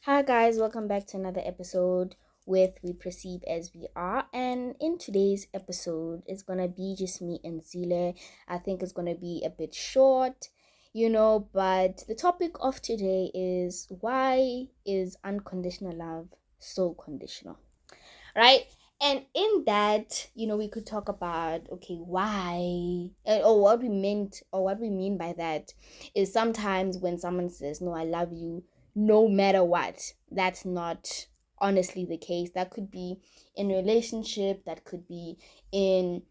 Hi guys, welcome back to another episode with We Perceive as We Are. And in today's episode, it's gonna be just me and Zile. I think it's gonna be a bit short, but the topic of today is why is unconditional love so conditional? Right? And in that, we could talk about why or what we meant or what we mean by that is sometimes when someone says, "No, I love you," no matter what, that's not honestly the case. That could be in a relationship, that could be in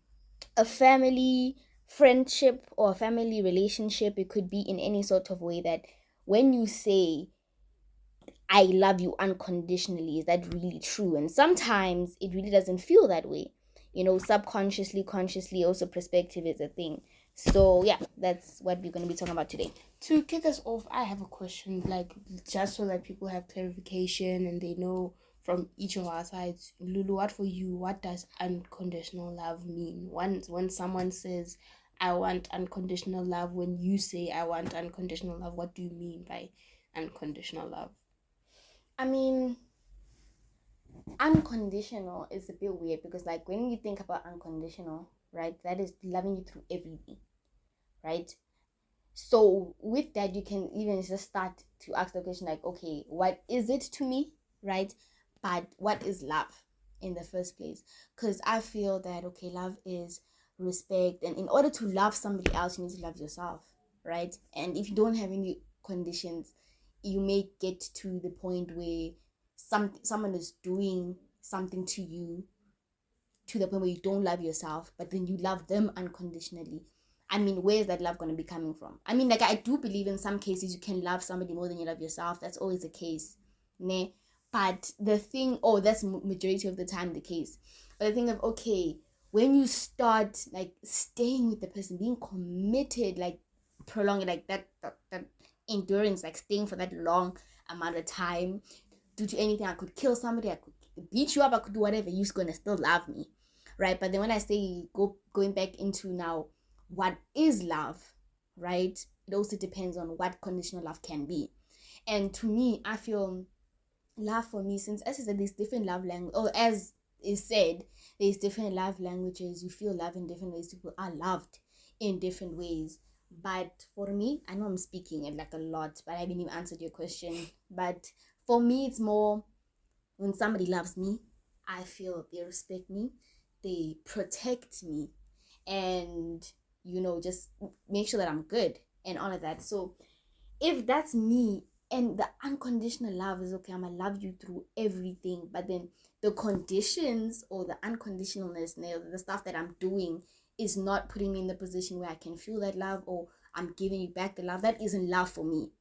a family friendship or a family relationship. It could be in any sort of way that when you say I love you unconditionally, is that really true? And sometimes it really doesn't feel that way. Subconsciously, consciously, also perspective is a thing. So yeah, that's what we're going to be talking about today. To kick us off, I have a question, just so that people have clarification and they know from each of our sides. Lulu, what does unconditional love mean? When someone says, I want unconditional love, when you say, I want unconditional love, what do you mean by unconditional love? I mean, unconditional is a bit weird because, like, when you think about unconditional, right, that is loving you through everything, right? So with that, you can even just start to ask the question like, okay, what is it to me, right? But what is love in the first place? Because I feel that, okay, love is respect. And in order to love somebody else, you need to love yourself, right? And if you don't have any conditions, you may get to the point where someone is doing something to you to the point where you don't love yourself, but then you love them unconditionally. I mean, where is that love going to be coming from? I mean, like, I do believe in some cases you can love somebody more than you love yourself. That's always the case. Ne? But the thing, that's majority of the time the case. But the thing of, okay, when you start, like, staying with the person, being committed, like, prolonging, like, that endurance, like, staying for that long amount of time, due to anything, I could kill somebody, I could beat you up, I could do whatever, you're gonna still love me, right? But then when I say going back into now what is love, right, it also depends on what conditional love can be. And to me, I feel love for me, since as I said, there's different love language, or as is said, there's different love languages. You feel love in different ways. People are loved in different ways. But for me, I know I'm speaking it like a lot, but I haven't even answered your question. But for me, it's more when somebody loves me, I feel they respect me, they protect me, and just make sure that I'm good and all of that. So if that's me, and the unconditional love is, okay, I'm gonna love you through everything, but then the conditions or the unconditionalness, the stuff that I'm doing is not putting me in the position where I can feel that love, or I'm giving you back the love, that isn't love for me,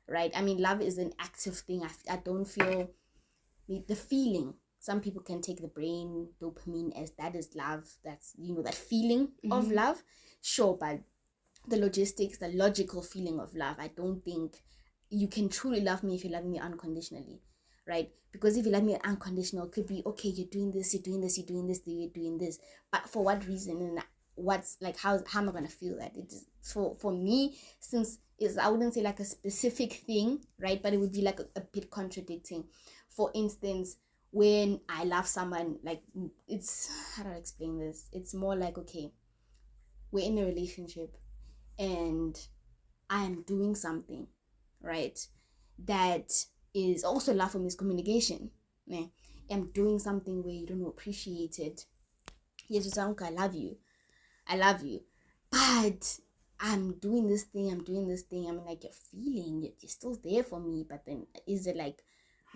right? I mean, love is an active thing. I don't feel the feeling. Some people can take the brain dopamine as that is love, that's that feeling of love, sure, but the logistics, the logical feeling of love, I don't think you can truly love me if you love me unconditionally, right? Because if you love me unconditional, it could be, okay, you're doing this, you're doing this, you're doing this, you're doing this, but for what reason? And what's like, how am I gonna feel that? It's for me, since is, I wouldn't say like a specific thing, right, but it would be like a bit contradicting. For instance, when I love someone, like, it's, how do I explain this? It's more like, okay, we're in a relationship and I'm doing something, right, that is also love for miscommunication. Ne? I'm doing something where you don't appreciate it. Yes, you say, okay, I love you, but I'm doing this thing, I mean, like, you're feeling it, you're still there for me, but then is it like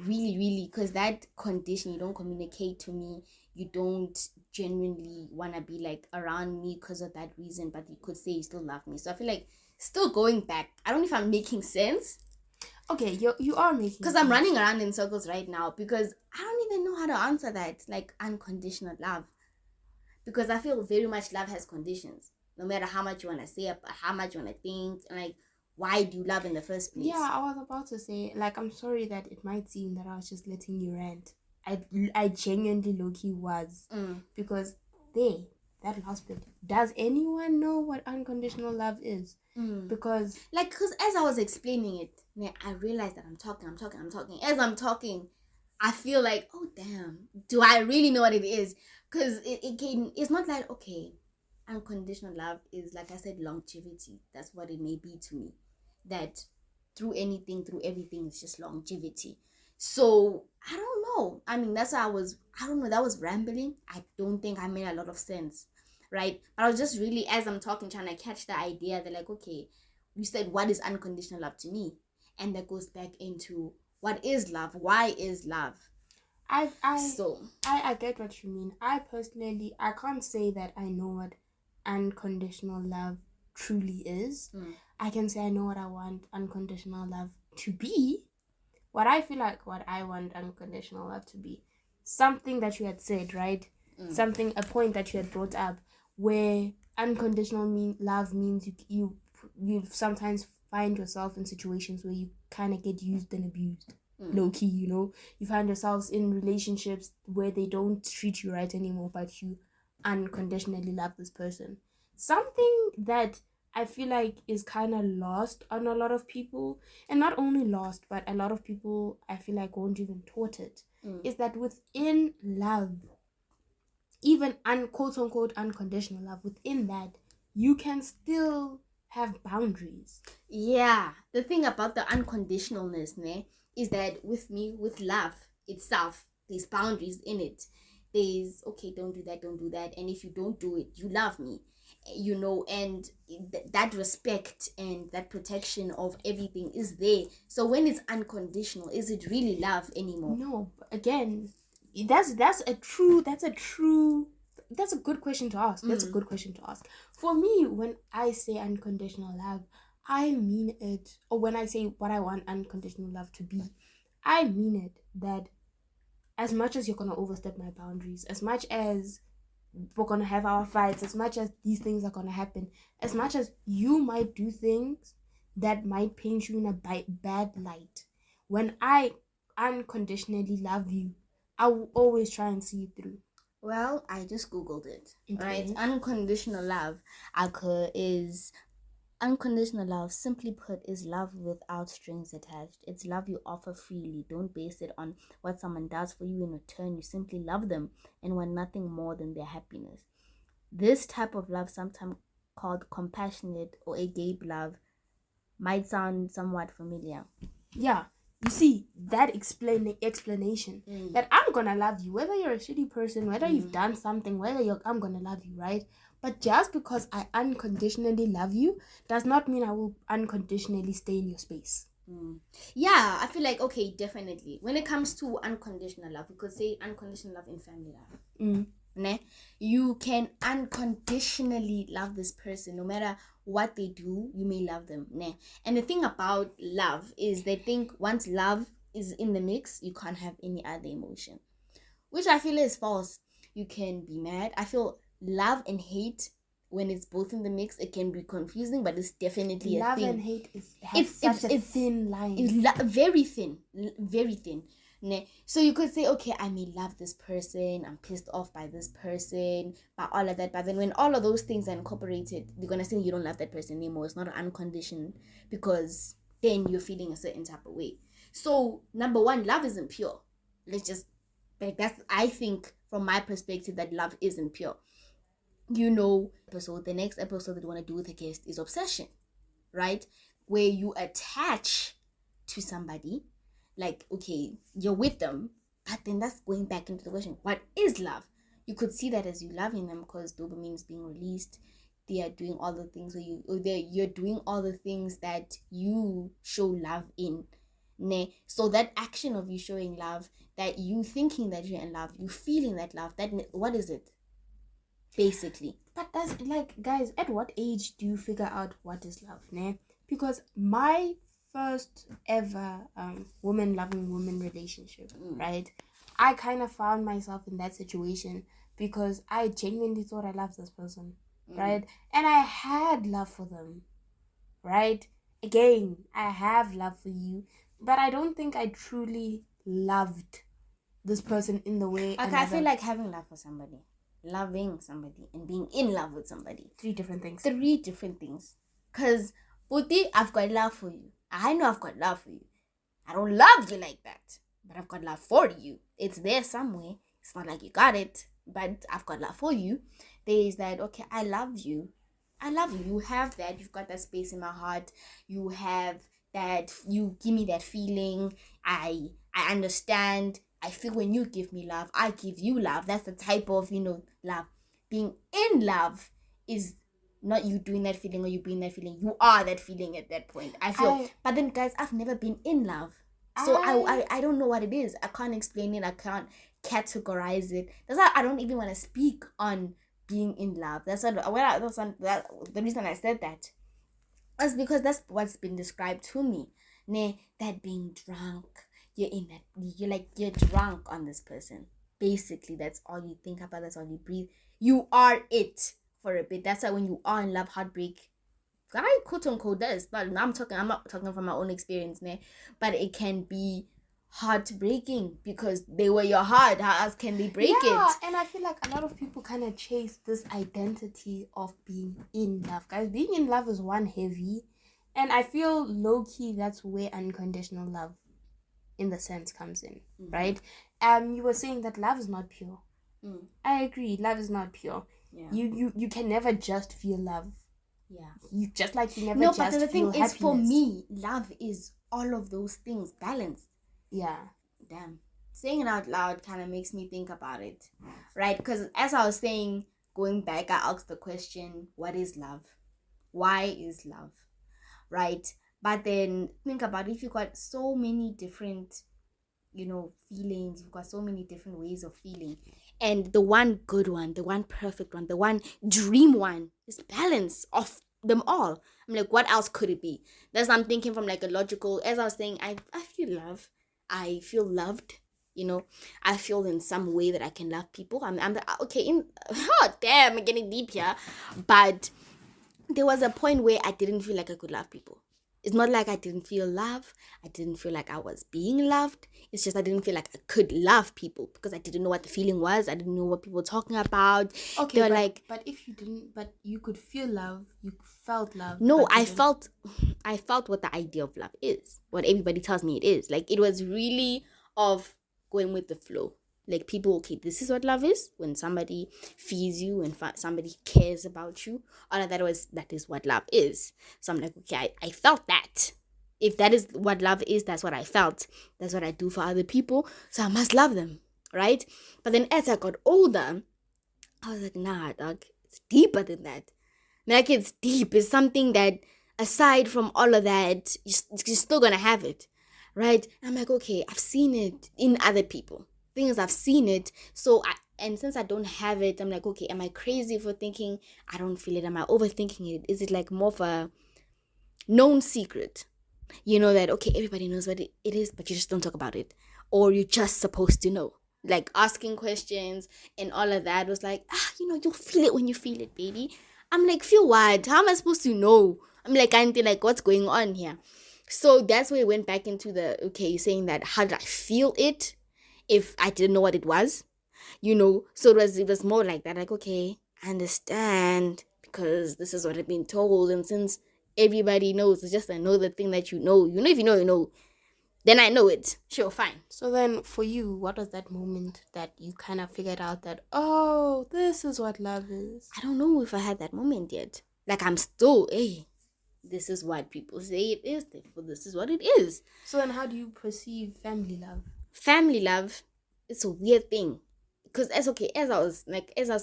really, really, because that condition, you don't communicate to me, you don't genuinely want to be like around me because of that reason, but you could say you still love me. So I feel like, still going back, I don't know if I'm making sense. Okay, you are making because I'm running around in circles right now, because I don't even know how to answer that, like, unconditional love, because I feel very much love has conditions. No matter how much you want to say, how much you want to think, and like, why do you love in the first place? Yeah, I was about to say, like, I'm sorry that it might seem that I was just letting you rant. I genuinely low-key was. Because that last bit. Does anyone know what unconditional love is? Because as I was explaining it, I realized that I'm talking. As I'm talking, I feel like, oh damn, do I really know what it is? Because it's not like, okay, unconditional love is, like I said, longevity. That's what it may be to me. That through anything, through everything, it's just longevity. So I don't know. I mean, that's why I don't know, that was rambling. I don't think I made a lot of sense, right? But I was just really, as I'm talking, trying to catch the idea that, like, okay, you said, what is unconditional love to me? And that goes back into, what is love? Why is love? I get what you mean. I personally, I can't say that I know what unconditional love truly is. I can say I know what I want unconditional love to be. What I feel like what I want unconditional love to be. Something that you had said, right? A point that you had brought up, where unconditional love means you sometimes find yourself in situations where you kind of get used and abused. Low key, you know, you find yourselves in relationships where they don't treat you right anymore, but you unconditionally love this person. Something that I feel like is kind of lost on a lot of people, and not only lost, but a lot of people I feel like won't even taught it, is that within love, even quote unquote unconditional love, within that you can still have boundaries. Yeah, the thing about the unconditionalness, is that with love itself, there's boundaries in it. There's, okay, don't do that, and if you don't do it, you love me, you know, and that respect and that protection of everything is there. So when it's unconditional, is it really love anymore? No, again, that's a good question to ask. That's a good question to ask. For me, when I say unconditional love, I mean it. Or when I say what I want unconditional love to be, I mean it. That as much as you're gonna overstep my boundaries, as much as we're gonna have our fights, as much as these things are gonna happen, as much as you might do things that might paint you in a bad light, when I unconditionally love you, I will always try and see it through. Well, I just googled it. Okay. Right? Unconditional love is unconditional love, simply put, is love without strings attached. It's love you offer freely. Don't base it on what someone does for you in return. You simply love them and want nothing more than their happiness. This type of love, sometimes called compassionate or agape love, might sound somewhat familiar. Yeah. You see, that explanation that I'm gonna love you, whether you're a shitty person, whether you've done something, I'm gonna love you, right? But just because I unconditionally love you does not mean I will unconditionally stay in your space. Yeah, I feel like, okay, definitely. When it comes to unconditional love, we could say unconditional love in family love. You can unconditionally love this person. No matter what they do, you may love them. And the thing about love is they think once love is in the mix, you can't have any other emotion, which I feel is false. You can be mad. I feel love and hate, when it's both in the mix, it can be confusing, but it's definitely love a thing. Love and hate has such a thin line. It's very thin, very thin. So you could say, okay, I may love this person, I'm pissed off by this person, by all of that, but then when all of those things are incorporated, you're gonna say you don't love that person anymore. It's not unconditioned, because then you're feeling a certain type of way. So number one, love isn't pure. I think from my perspective that love isn't pure. You know, the next episode that you want to do with a guest is obsession, right? Where you attach to somebody, like, okay, you're with them, but then that's going back into the question, what is love? You could see that as you loving them, because dopamine is being released. They are doing all the things you're doing all the things that you show love in. So that action of you showing love, that you thinking that you're in love, you feeling that love, that what is it? Basically. But that's like, guys, at what age do you figure out what is love? Because my first ever woman loving woman relationship, right, I kind of found myself in that situation because I genuinely thought I loved this person, right, and I had love for them, right? Again, I have love for you, but I don't think I truly loved this person in the way. Okay, I feel like having love for somebody, loving somebody and being in love with somebody. Three different things. Three different things. Because, Puti, I've got love for you. I know I've got love for you. I don't love you like that, but I've got love for you. It's there somewhere. It's not like you got it, but I've got love for you. There is that, okay, I love you. I love you. You have that. You've got that space in my heart. You have that. You give me that feeling. I understand. I feel when you give me love, I give you love. That's the type of, love. Being in love is not you doing that feeling or you being that feeling. You are that feeling at that point. I feel. But then, guys, I've never been in love. So I don't know what it is. I can't explain it. I can't categorize it. That's why I don't even want to speak on being in love. The reason I said that is because that's what's been described to me. That being drunk. You're drunk on this person. Basically, that's all you think about. That's all you breathe. You are it for a bit. That's why when you are in love, heartbreak, quote unquote, that is not. I'm not talking from my own experience, but it can be heartbreaking because they were your heart. How else can they break it? Yeah, and I feel like a lot of people kind of chase this identity of being in love. Guys, being in love is one heavy, and I feel low key that's where unconditional love, in the sense, comes in, right? You were saying that love is not pure. I agree, love is not pure. Yeah. You can never just feel love. Yeah. You just like you never. No, just but the thing is, for me, love is all of those things balanced. Yeah. Damn. Saying it out loud kind of makes me think about it, right? Because as I was saying, going back, I asked the question, what is love? Why is love? Right? But then think about it, if you've got so many different, feelings, you've got so many different ways of feeling. And the one good one, the one perfect one, the one dream one is balance of them all. I'm like, what else could it be? That's what I'm thinking from like a logical, as I was saying, I feel love. I feel loved, I feel in some way that I can love people. I'm getting deep here. But there was a point where I didn't feel like I could love people. It's not like I didn't feel love. I didn't feel like I was being loved. It's just I didn't feel like I could love people because I didn't know what the feeling was. I didn't know what people were talking about. Okay, but if you didn't, but you could feel love, you felt love. No, I felt what the idea of love is. What everybody tells me it is. Like, it was really of going with the flow. Like, people, okay, this is what love is. When somebody feeds you and somebody cares about you. All of that is what love is. So I'm like, okay, I felt that. If that is what love is, that's what I felt. That's what I do for other people. So I must love them, right? But then as I got older, I was like, nah, dog, it's deeper than that. Like, it's deep. It's something that, aside from all of that, you're still going to have it, right? I'm like, okay, I've seen it in other people. Things I've seen it. So, since I don't have it, I'm like, okay, am I crazy for thinking I don't feel it? Am I overthinking it? Is it like more of a known secret? That, okay, everybody knows what it is, but you just don't talk about it. Or you're just supposed to know. Like, asking questions and all of that was like, you'll feel it when you feel it, baby. I'm like, feel what? How am I supposed to know? I'm like, auntie, like, what's going on here? So that's where it went back into the, okay, saying that, how did I feel it if I didn't know what it was? So it was more like that. Like, okay, I understand because this is what I've been told. And since everybody knows, it's just another thing that you know. If you know, then I know it. Sure, fine. So then for you, what was that moment that you kind of figured out that, oh, this is what love is? I don't know if I had that moment yet. Like, I'm still, this is what people say it is. Therefore, this is what it is. So then how do you perceive family love? Family love, it's a weird thing. Because as I was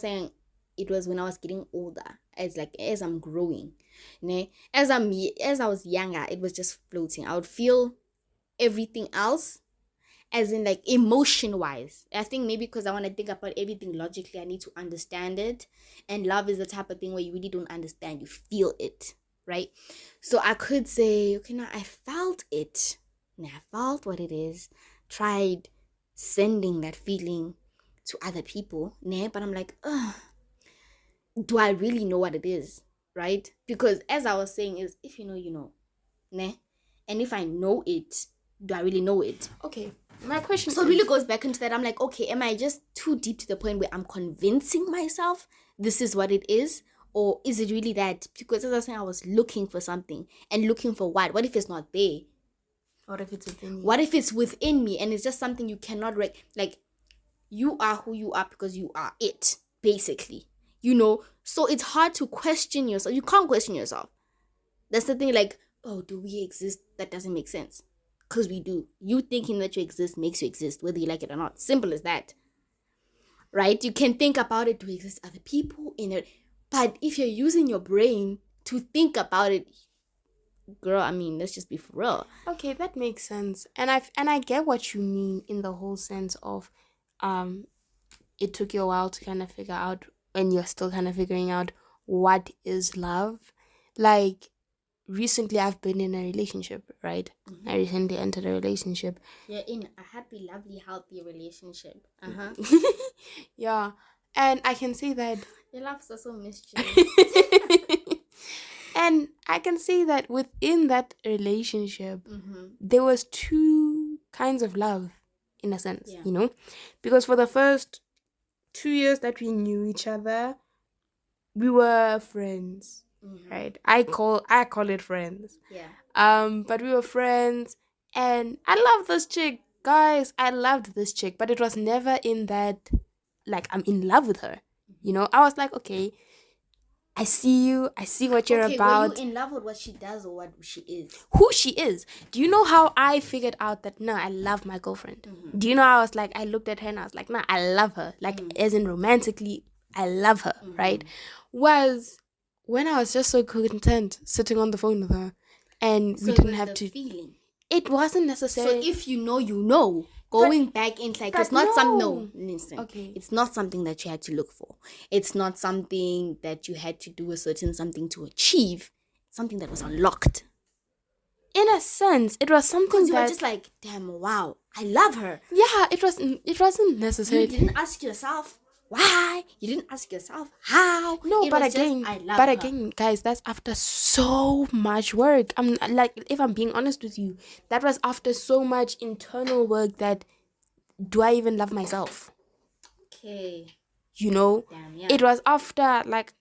saying, it was when I was getting older. As I'm growing. As I was younger, it was just floating. I would feel everything else, as in like emotion wise. I think maybe because I want to think about everything logically, I need to understand it. And love is the type of thing where you really don't understand, you feel it, right? So I could say, okay, now I felt it. Now I felt what it is. Tried sending that feeling to other people, but I'm like, do I really know what it is, right? Because as I was saying, is if you know, you know, and if I know it, do I really know it? Okay, My question So it really goes back into that. I'm like, okay, am I just too deep to the point where I'm convincing myself this is what it is? Or is it really that? Because as I was saying, I was looking for something. And looking for what? What if it's not there? What if it's within you? What if it's within me and it's just something you cannot like you are who you are because you are it, basically. So it's hard to question yourself. You can't question yourself. That's the thing, like, oh, do we exist? That doesn't make sense. Because we do. You thinking that you exist makes you exist, whether you like it or not. Simple as that. Right? You can think about it. Do exist other people in it? But if you're using your brain to think about it, girl, I mean, let's just be for real. Okay, that makes sense. And I get what you mean in the whole sense of it took you a while to kind of figure out, and you're still kind of figuring out what is love. Like, recently I've been in a relationship, right? Mm-hmm. I recently entered a relationship. You're in a happy, lovely, healthy relationship. Yeah. And I can see that Your laughs are so mischievous. And I can see that within that relationship, there was two kinds of love, in a sense, because for the first 2 years that we knew each other, we were friends, right? I call it friends. Yeah. But we were friends, and I love this chick, guys. I loved this chick, but it was never in that, like, I'm in love with her. I was like, okay, I see you. I see what you're about. Were you in love with what she does or what she is? Who she is. Do you know how I figured out that, no, I love my girlfriend? Do you know how I was like, I looked at her and I was like, no, I love her. Like, as in romantically, I love her, right? Was when I was just so content sitting on the phone with her, and we didn't have to. Feeling. It wasn't necessary. So if you know. Going back into like, it's not something. No, listen. Okay. It's not something that you had to look for. It's not something that you had to do a certain something to achieve. Something that was unlocked. In a sense, it was something that you were just like, damn, wow, I love her. Yeah, it wasn't necessary. You didn't ask yourself why. You didn't ask yourself how. No, but again, guys, that's after so much work. I'm like, if I'm being honest with you, that was after so much internal work that, do I even love myself? Okay. Damn, yeah. It was after, like,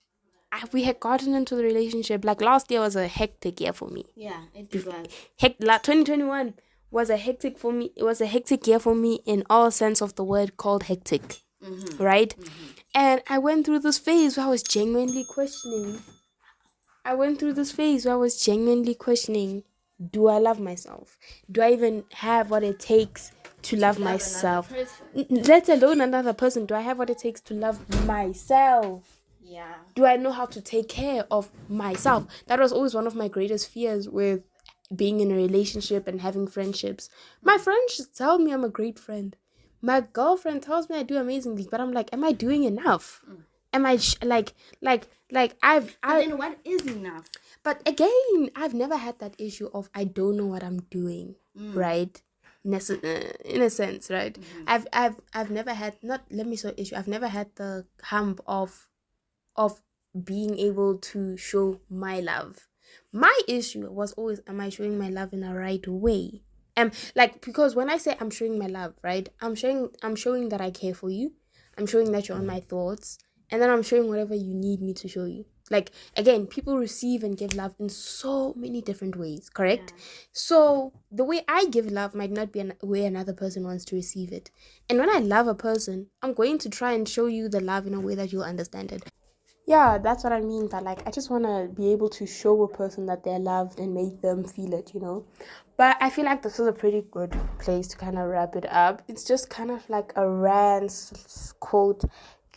we had gotten into the relationship. Like, last year was a hectic year for me. Yeah, it was. 2021 was a hectic for me. It was a hectic year for me in all sense of the word, called hectic. Right? And I went through this phase where I was genuinely questioning. Do I love myself? Do I even have what it takes to love myself? Let alone another person. Do I have what it takes to love myself? Yeah. Do I know how to take care of myself? That was always one of my greatest fears with being in a relationship and having friendships. My friends tell me I'm a great friend. My girlfriend tells me I do amazingly, but I'm like, am I doing enough? Am I like then what is enough? But again, I've never had that issue of I don't know what I'm doing, right? In a sense, right? I've never had I've never had the hump of being able to show my love. My issue was always, am I showing my love in a right way? Because when I say I'm showing my love, right, I'm showing that I care for you. I'm showing that you're on my thoughts, and then I'm showing whatever you need me to show you. Like, again, people receive and give love in so many different ways, correct? Yeah. So the way I give love might not be the way another person wants to receive it. And when I love a person, I'm going to try and show you the love in a way that you'll understand it. Yeah, that's what I mean. But like, I just want to be able to show a person that they're loved and make them feel it, But I feel like this is a pretty good place to kind of wrap it up. It's just kind of like a rant quote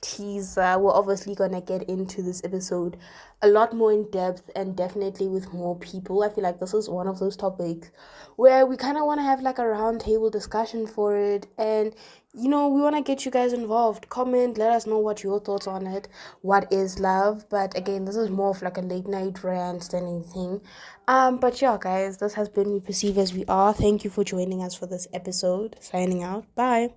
teaser. We're obviously gonna get into this episode a lot more in depth and definitely with more people. I feel like this is one of those topics where we kind of want to have like a round table discussion for it, and we want to get you guys involved. Comment, let us know what your thoughts on it. What is love? But again, this is more of like a late night rant than anything. But yeah, guys, this has been We Perceive As We Are. Thank you for joining us for this episode. Signing out. Bye.